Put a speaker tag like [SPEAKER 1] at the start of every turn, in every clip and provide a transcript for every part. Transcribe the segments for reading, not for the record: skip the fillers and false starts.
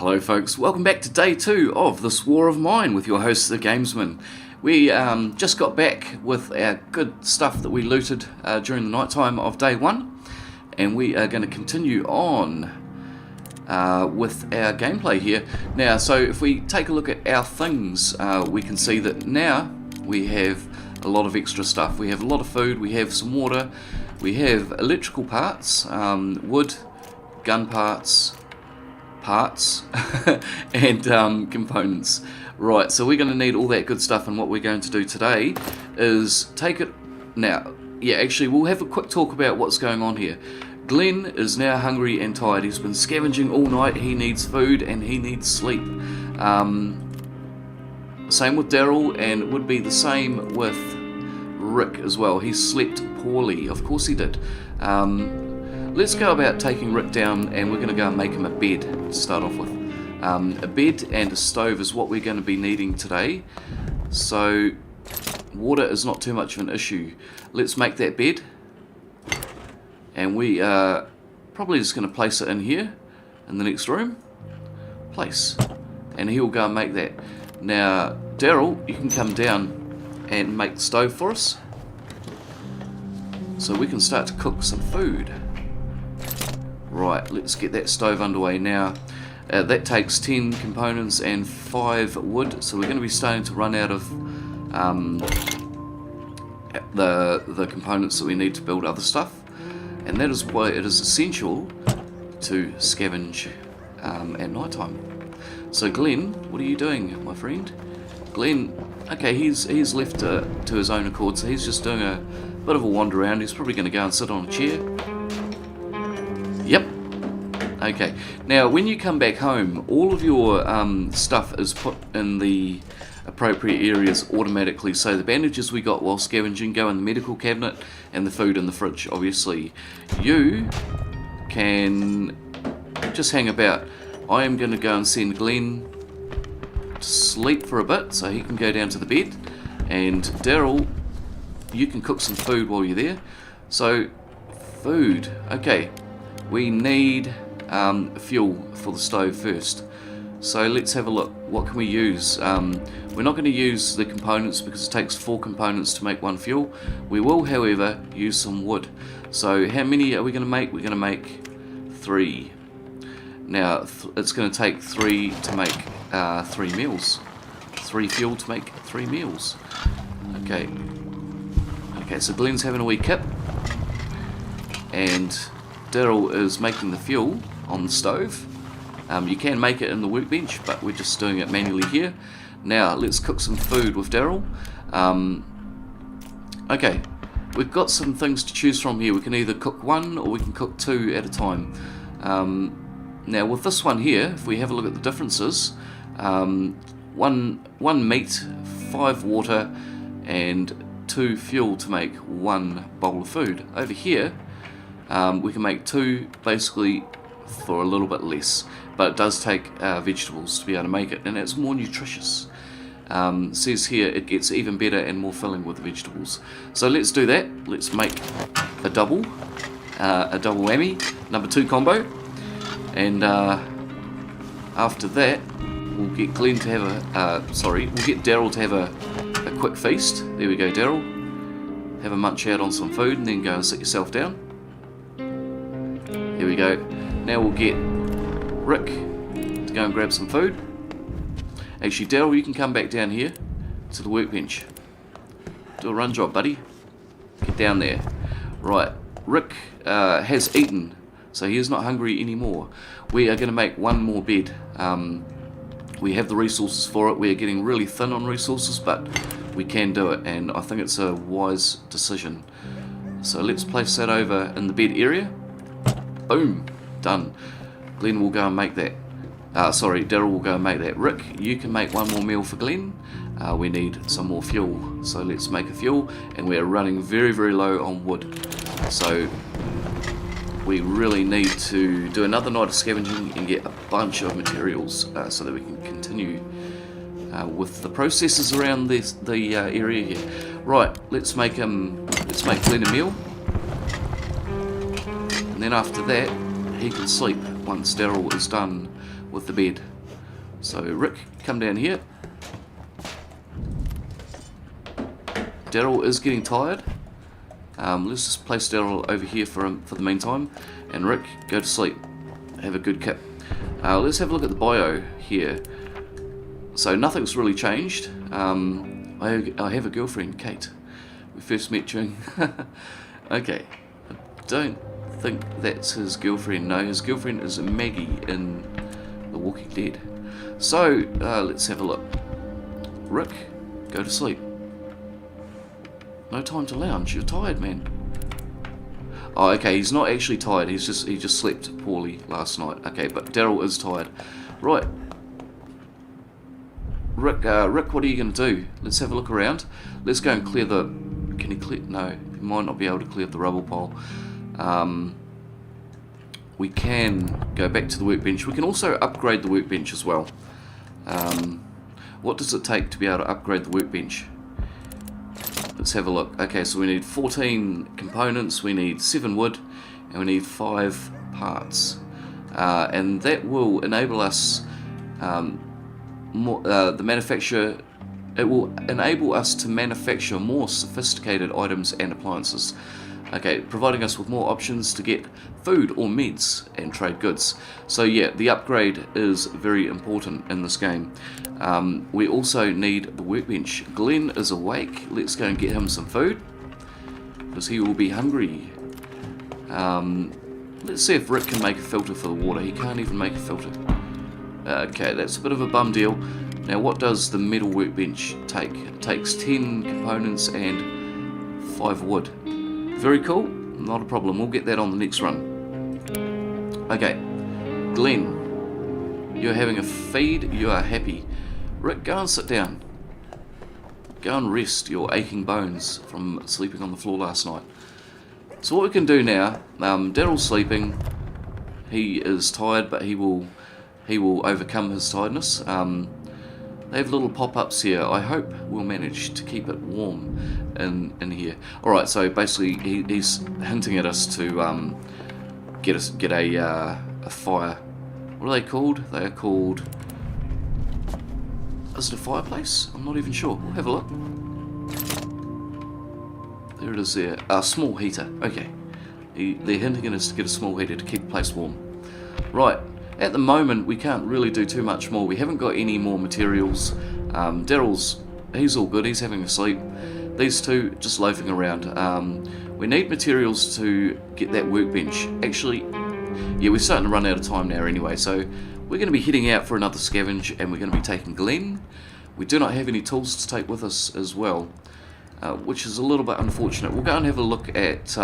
[SPEAKER 1] Hello folks, welcome back to day 2 of this war of mine with your host the Gamesman. We just got back with our good stuff that we looted during the night time of day 1, and we are going to continue on with our gameplay here. Now, so if we take a look at our things, we can see that now we have a lot of extra stuff. We have a lot of food, we have some water, we have electrical parts, wood, gun parts, and components. Right, so we're going to need all that good stuff, and what we're going to do today is take it now. Yeah, actually we'll have a quick talk about what's going on here. Glenn is now hungry and tired. He's been scavenging all night. He needs food and he needs sleep. Same with Daryl, and it would be the same with Rick as well. He slept poorly, of course he did. Let's go about taking Rick down, and we're going to go and make him a bed to start off with. A bed and a stove is what we're going to be needing today. So water is not too much of an issue. Let's make that bed, and we are probably just going to place it in here in the next room. Place, and he'll go and make that. Now Daryl, you can come down and make the stove for us, so we can start to cook some food. Right, let's get that stove underway now. That takes 10 components and 5 wood, so we're going to be starting to run out of the components that we need to build other stuff, and that is why it is essential to scavenge at night time. So Glenn, what are you doing, my friend? Glenn, okay, he's left to his own accord, so he's just doing a bit of a wander around. He's probably going to go and sit on a chair. Yep. Okay. Now, when you come back home, all of your stuff is put in the appropriate areas automatically. So the bandages we got while scavenging go in the medical cabinet, and the food in the fridge, obviously. You can just hang about. I am going to go and send Glenn to sleep for a bit, so he can go down to the bed. And Daryl, you can cook some food while you're there. So, food. Okay. We need fuel for the stove first. So let's have a look. What can we use? We're not going to use the components because it takes 4 components to make 1 fuel. We will, however, use some wood. So how many are we going to make? We're going to make 3. Now it's going to take 3 to make 3 meals. 3 fuel to make 3 meals. Okay. Okay, so Glenn's having a wee kip, and Daryl is making the fuel on the stove. You can make it in the workbench, but we're just doing it manually here. Now let's cook some food with Daryl. Okay, we've got some things to choose from here. We can either cook 1 or we can cook 2 at a time. Now with this one here, if we have a look at the differences, 1 meat, 5 water, and 2 fuel to make 1 bowl of food. Over here, we can make 2 basically for a little bit less, but it does take vegetables to be able to make it, and it's more nutritious. Says here it gets even better and more filling with the vegetables. So let's do that. Let's make a double whammy, number 2 combo, and after that we'll get Glenn to have we'll get Daryl to have a quick feast. There we go, Daryl. Have a munch out on some food and then go and sit yourself down. Here we go. Now we'll get Rick to go and grab some food. Actually, Daryl, you can come back down here to the workbench. Do a run job, buddy. Get down there. Right, Rick has eaten, so he is not hungry anymore. We are going to make 1 more bed. We have the resources for it. We are getting really thin on resources, but we can do it, and I think it's a wise decision. So let's place that over in the bed area. Boom, done. Glenn will go and make that. Daryl will go and make that. Rick, you can make 1 more meal for Glenn. We need some more fuel, so let's make a fuel, and we're running very, very low on wood. So we really need to do another night of scavenging and get a bunch of materials so that we can continue with the processes around the area here. Right, let's make Glenn a meal, and then after that he can sleep once Daryl is done with the bed. So Rick, come down here. Daryl is getting tired. Let's just place Daryl over here for the meantime. And Rick, go to sleep. Have a good kip. Let's have a look at the bio here. So nothing's really changed. I have a girlfriend, Kate. We first met during... Okay. I don't think that's his girlfriend. No, his girlfriend is Maggie in The Walking Dead. So, let's have a look. Rick, go to sleep. No time to lounge. You're tired, man. Oh, okay. He's not actually tired. He just slept poorly last night. Okay, but Daryl is tired. Right. Rick, what are you going to do? Let's have a look around. Let's go and clear the... Can he clear... No, he might not be able to clear the rubble pile. We can go back to the workbench. We can also upgrade the workbench as well. What does it take to be able to upgrade the workbench? Let's have a look. Okay, so we need 14 components, we need 7 wood, and we need 5 parts. And that will enable us the manufacture. It will enable us to manufacture more sophisticated items and appliances. Okay, providing us with more options to get food or meds and trade goods. So yeah, the upgrade is very important in this game. We also need the workbench. Glenn is awake. Let's go and get him some food, because he will be hungry. Let's see if Rick can make a filter for the water. He can't even make a filter. Okay, that's a bit of a bum deal. Now, what does the metal workbench take? It takes 10 components and 5 wood. Very cool, not a problem. We'll get that on the next run. Okay, Glenn, you're having a feed. You are happy. Rick, go and sit down. Go and rest your aching bones from sleeping on the floor last night. So what we can do now, Daryl's sleeping. He is tired, but he will overcome his tiredness. They have little pop-ups here. I hope we'll manage to keep it warm in here. Alright, so basically he's hinting at us to get a fire. What are they called? They are called... Is it a fireplace? I'm not even sure. We'll have a look. There it is there. A small heater. Okay. They're hinting at us to get a small heater to keep the place warm. Right. At the moment, we can't really do too much more. We haven't got any more materials. Daryl's, he's all good. He's having a sleep. These two just loafing around. We need materials to get that workbench. Actually, yeah, we're starting to run out of time now anyway, so we're going to be heading out for another scavenge, and we're going to be taking Glenn. We do not have any tools to take with us as well, which is a little bit unfortunate. We'll go and have a look at...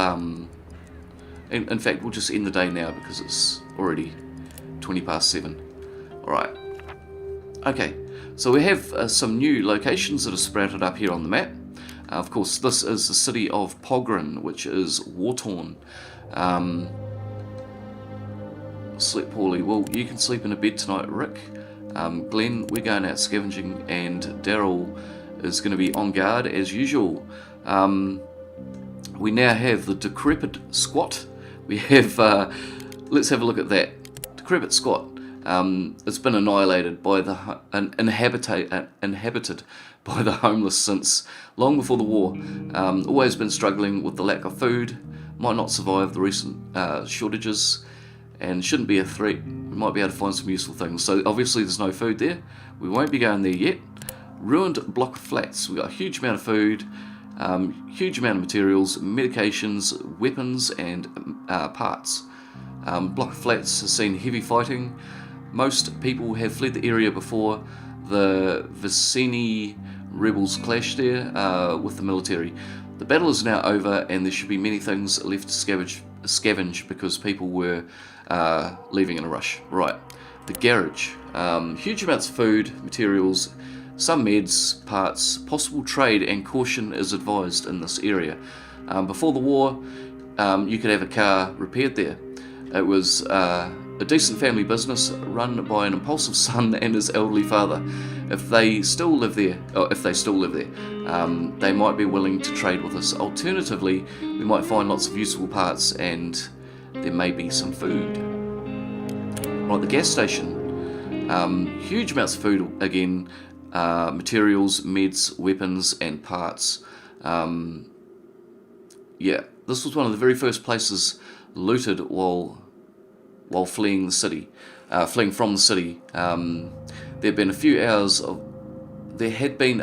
[SPEAKER 1] in fact, we'll just end the day now because it's already 20 past 7. Alright. Okay, so we have some new locations that are sprouted up here on the map. Of course, this is the city of Pogren, which is war-torn. Sleep poorly. Well, you can sleep in a bed tonight, Rick. Glenn, we're going out scavenging, and Daryl is going to be on guard as usual. We now have the decrepit squat. We have, let's have a look at that. Decrepit squat. It's been annihilated by the inhabited by the homeless since long before the war. Always been struggling with the lack of food. Might not survive the recent shortages, and shouldn't be a threat. We might be able to find some useful things. So obviously there's no food there. We won't be going there yet. Ruined block of flats. We got a huge amount of food, huge amount of materials, medications, weapons, and parts. Block of flats has seen heavy fighting. Most people have fled the area before the Vicini rebels clashed there with the military. The battle is now over, and there should be many things left to scavenge because people were leaving in a rush. Right, the garage. Huge amounts of food, materials, some meds, parts, possible trade, and caution is advised in this area. Before the war, you could have a car repaired there. It was a decent family business run by an impulsive son and his elderly father. If they still live there, they might be willing to trade with us. Alternatively, we might find lots of useful parts, and there may be some food. Right, the gas station. Huge amounts of food again, materials, meds, weapons, and parts. Yeah, this was one of the very first places looted while fleeing the city, fleeing from the city. There had been a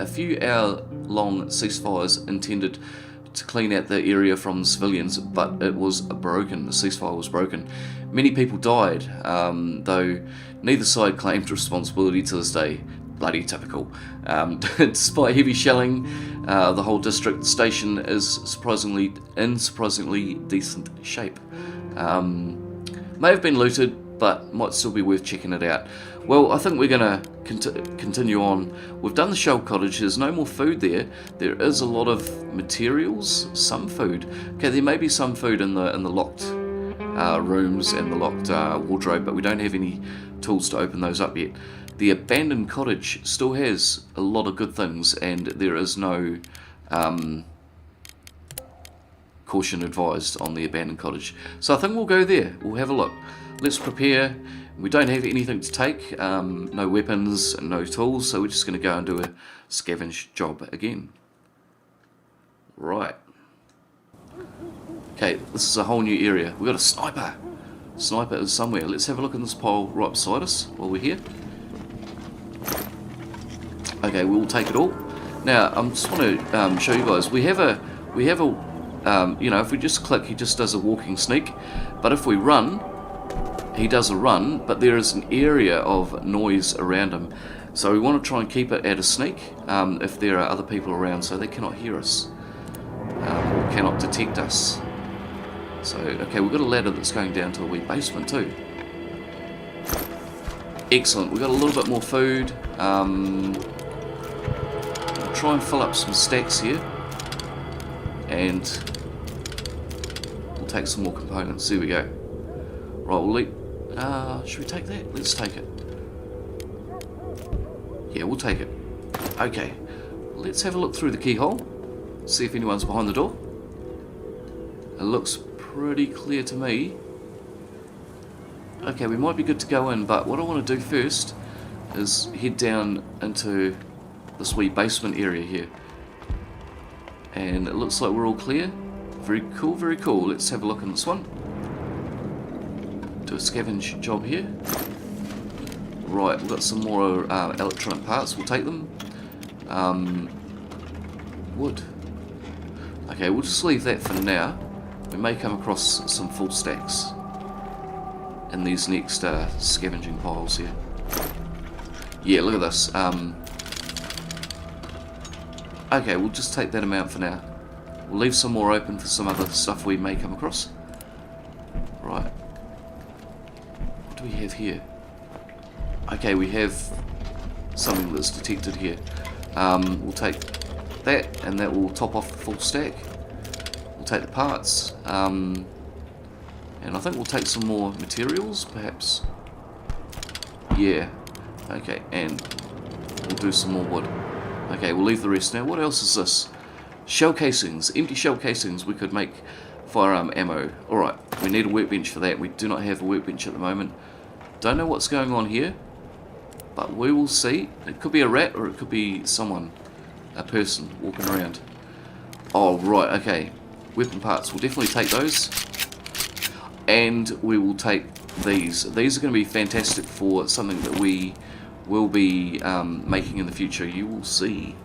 [SPEAKER 1] few hour-long ceasefires intended to clean out the area from civilians, but it was broken. The ceasefire was broken. Many people died, though neither side claimed responsibility to this day. Bloody typical. Despite heavy shelling, the whole district station is in surprisingly decent shape. May have been looted, but might still be worth checking it out. Well, I think we're going to continue on. We've done the shell cottage. There's no more food there. There is a lot of materials, some food. Okay, there may be some food in the locked rooms and the locked wardrobe, but we don't have any tools to open those up yet. The abandoned cottage still has a lot of good things, and there is no caution advised on the abandoned cottage. So I think we'll go there. We'll have a look. Let's prepare. We don't have anything to take, no weapons and no tools, so we're just going to go and do a scavenge job again. Right. Okay, this is a whole new area. We've got a sniper. Sniper is somewhere. Let's have a look in this pile right beside us while we're here. Okay, we'll take it all. Now, I just want to show you guys. We have a, you know, if we just click, he just does a walking sneak. But if we run, he does a run, but there is an area of noise around him. So we want to try and keep it at a sneak if there are other people around, so they cannot hear us or cannot detect us. So, okay, we've got a ladder that's going down to a wee basement too. Excellent, we've got a little bit more food. We'll try and fill up some stacks here. And we'll take some more components. There we go. Right, we'll leave. Should we take that? Let's take it. Yeah, we'll take it. Okay, let's have a look through the keyhole. See if anyone's behind the door. It looks pretty clear to me. Okay, we might be good to go in, but what I want to do first is head down into this wee basement area here. And it looks like we're all clear. Very cool, very cool. Let's have a look in this one. Do a scavenge job here. Right, we've got some more electronic parts. We'll take them. Wood. Okay, we'll just leave that for now. We may come across some full stacks in these next scavenging piles here. Yeah, look at this. Okay, we'll just take that amount for now. We'll leave some more open for some other stuff we may come across. Right. What do we have here? Okay, we have something that's detected here. We'll take that, and that will top off the full stack. We'll take the parts, and I think we'll take some more materials, perhaps. Yeah. Okay, and we'll do some more wood. Okay, we'll leave the rest now. What else is this? Shell casings. Empty shell casings. We could make firearm ammo. Alright, we need a workbench for that. We do not have a workbench at the moment. Don't know what's going on here, but we will see. It could be a rat, or it could be someone, a person walking around. Oh, right, okay. Weapon parts. We'll definitely take those. And we will take these. These are going to be fantastic for something that we will be making in the future. You will see.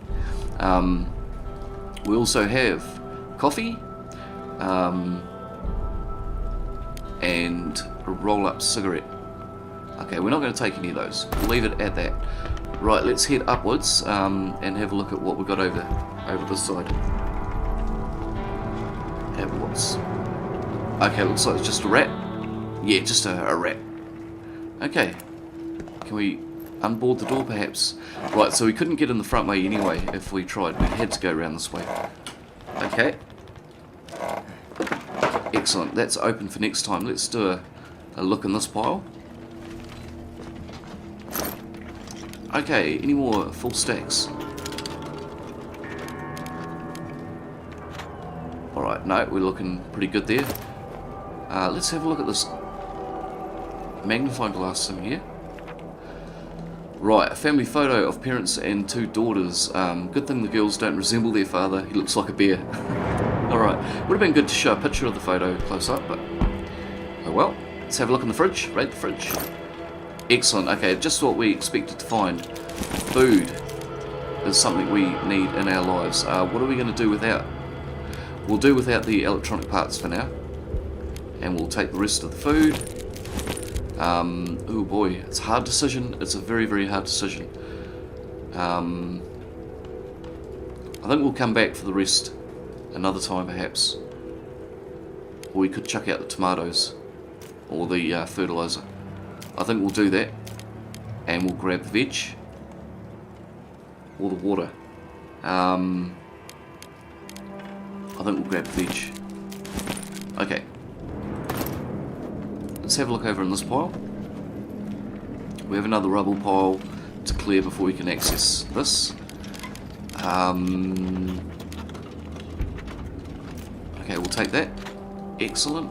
[SPEAKER 1] We also have coffee and a roll-up cigarette. Okay, we're not going to take any of those. We'll leave it at that. Right, let's head upwards and have a look at what we've got over this side. Upwards. Okay, looks like it's just a rat. Yeah, just a rat. Okay. Can we unboard the door, perhaps? Right, so we couldn't get in the front way anyway if we tried. We had to go around this way. Okay. Excellent. That's open for next time. Let's do a look in this pile. Okay, any more full stacks? Alright, no, we're looking pretty good there. Let's have a look at this magnifying glass in here. Right, a family photo of parents and 2 daughters. Good thing the girls don't resemble their father. He looks like a bear. Alright, would have been good to show a picture of the photo close up, but oh well. Let's have a look in the fridge. Raid the fridge. Excellent. Okay, just what we expected to find. Food is something we need in our lives. What are we going to do without? We'll do without the electronic parts for now. And we'll take the rest of the food. Oh boy, it's a hard decision. It's a very, very hard decision. I think we'll come back for the rest another time perhaps. Or we could chuck out the tomatoes or the fertilizer. I think we'll do that. And we'll grab the veg or the water. I think we'll grab the veg. Okay. Let's have a look over in this pile. We have another rubble pile to clear before we can access this. Okay, we'll take that. Excellent.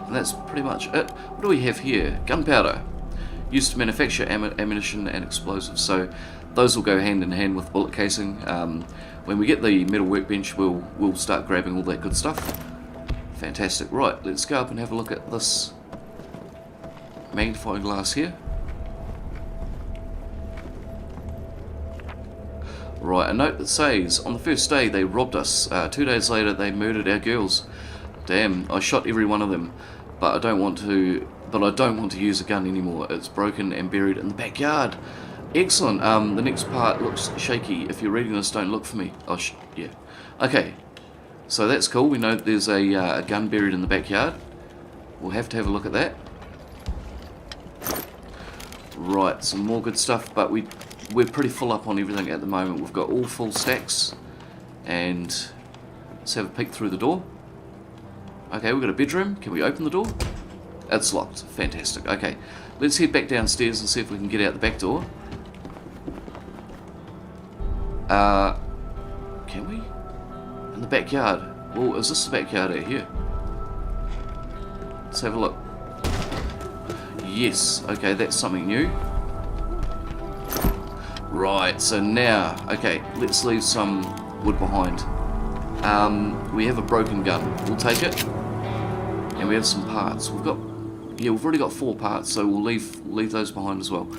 [SPEAKER 1] And that's pretty much it. What do we have here? Gunpowder. Used to manufacture ammunition and explosives. So those will go hand in hand with bullet casing. When we get the metal workbench, we'll start grabbing all that good stuff. Fantastic. Right, let's go up and have a look at this magnifying glass here. Right, a note that says, on the first day they robbed us. 2 days later they murdered our girls. Damn, I shot every one of them, but I don't want to use a gun anymore. It's broken and buried in the backyard. Excellent. The next part looks shaky. If you're reading this, don't look for me. Oh, yeah. Okay. So that's cool. We know that there's a gun buried in the backyard. We'll have to have a look at that. Right, some more good stuff, but we're pretty full up on everything at the moment. We've got all full stacks, and let's have a peek through the door. Okay, we've got a bedroom. Can we open the door? It's locked. Fantastic. Okay, let's head back downstairs and see if we can get out the back door. Can we? In the backyard. Well, is this the backyard out here? Let's have a look. Yes. Okay, that's something new. Right, so now, okay, let's leave some wood behind. We have a broken gun. We'll take it. And we have some parts. We've already got 4 parts, so we'll leave those behind as well.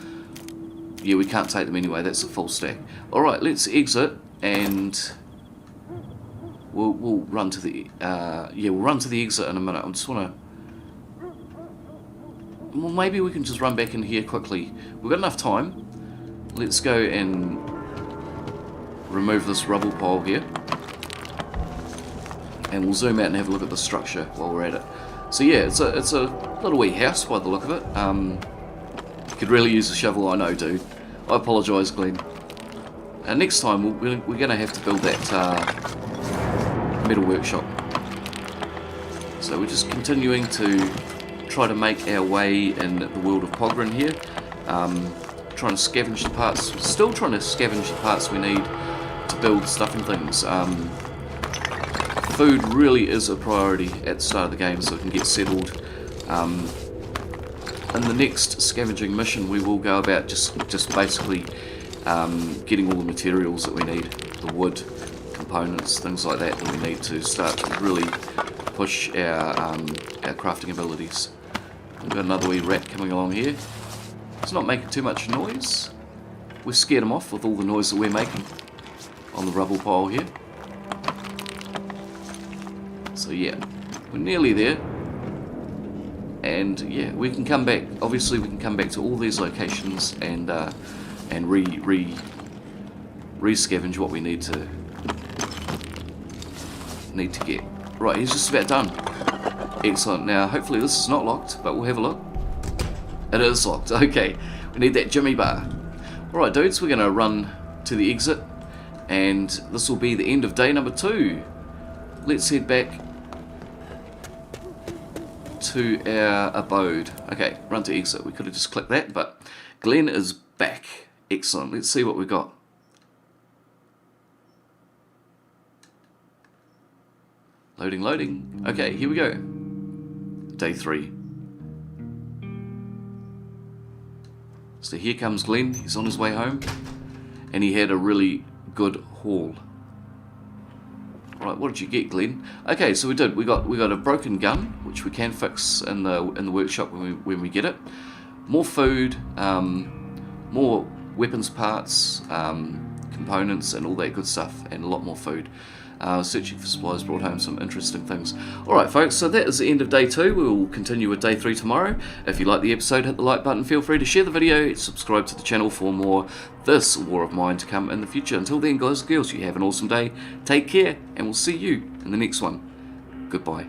[SPEAKER 1] Yeah, we can't take them anyway. That's a full stack. All right, let's exit, and we'll run to the we'll run to the exit in a minute. I just want to. Well, maybe we can just run back in here quickly. We've got enough time. Let's go and remove this rubble pile here, and we'll zoom out and have a look at the structure while we're at it. So yeah, it's a little wee house by the look of it. Could really use a shovel, I know, dude. I apologise, Glenn. Next time we're going to have to build that metal workshop. So we're just continuing to try to make our way in the world of Pogren here. Trying to scavenge the parts. Still trying to scavenge the parts we need to build stuff and things. Food really is a priority at the start of the game, so we can get settled. In the next scavenging mission, we will go about just basically getting all the materials that we need, the wood, components, things like that we need to start to really push our crafting abilities. We've got another wee rat coming along here. It's not making too much noise. We've scared him off with all the noise that we're making on the rubble pile here. So yeah, we're nearly there. And yeah, we can come back. Obviously, we can come back to all these locations and re-scavenge what we need to get. Right, he's just about done. Excellent. Now, hopefully this is not locked, but we'll have a look. It is locked. Okay, we need that Jimmy bar. Alright, dudes, we're going to run to the exit, and this will be the end of day number 2. Let's head back to our abode. Okay, run to exit. We could have just clicked that, but Glenn is back. Excellent. Let's see what we got. Loading, loading. Okay, here we go. Day 3. So here comes Glenn. He's on his way home, and he had a really good haul. Right, what did you get, Glenn? Okay, so we got a broken gun, which we can fix in the workshop when we get it. More food, more weapons parts, components, and all that good stuff, and a lot more food. Searching for supplies brought home some interesting things. Alright folks, so that is the end of day 2. We will continue with day 3 tomorrow. If you like the episode, hit the like button, feel free to share the video, subscribe to the channel for more this war of mine to come in the future. Until then, guys and girls, you have an awesome day, take care, and we'll see you in the next one. Goodbye.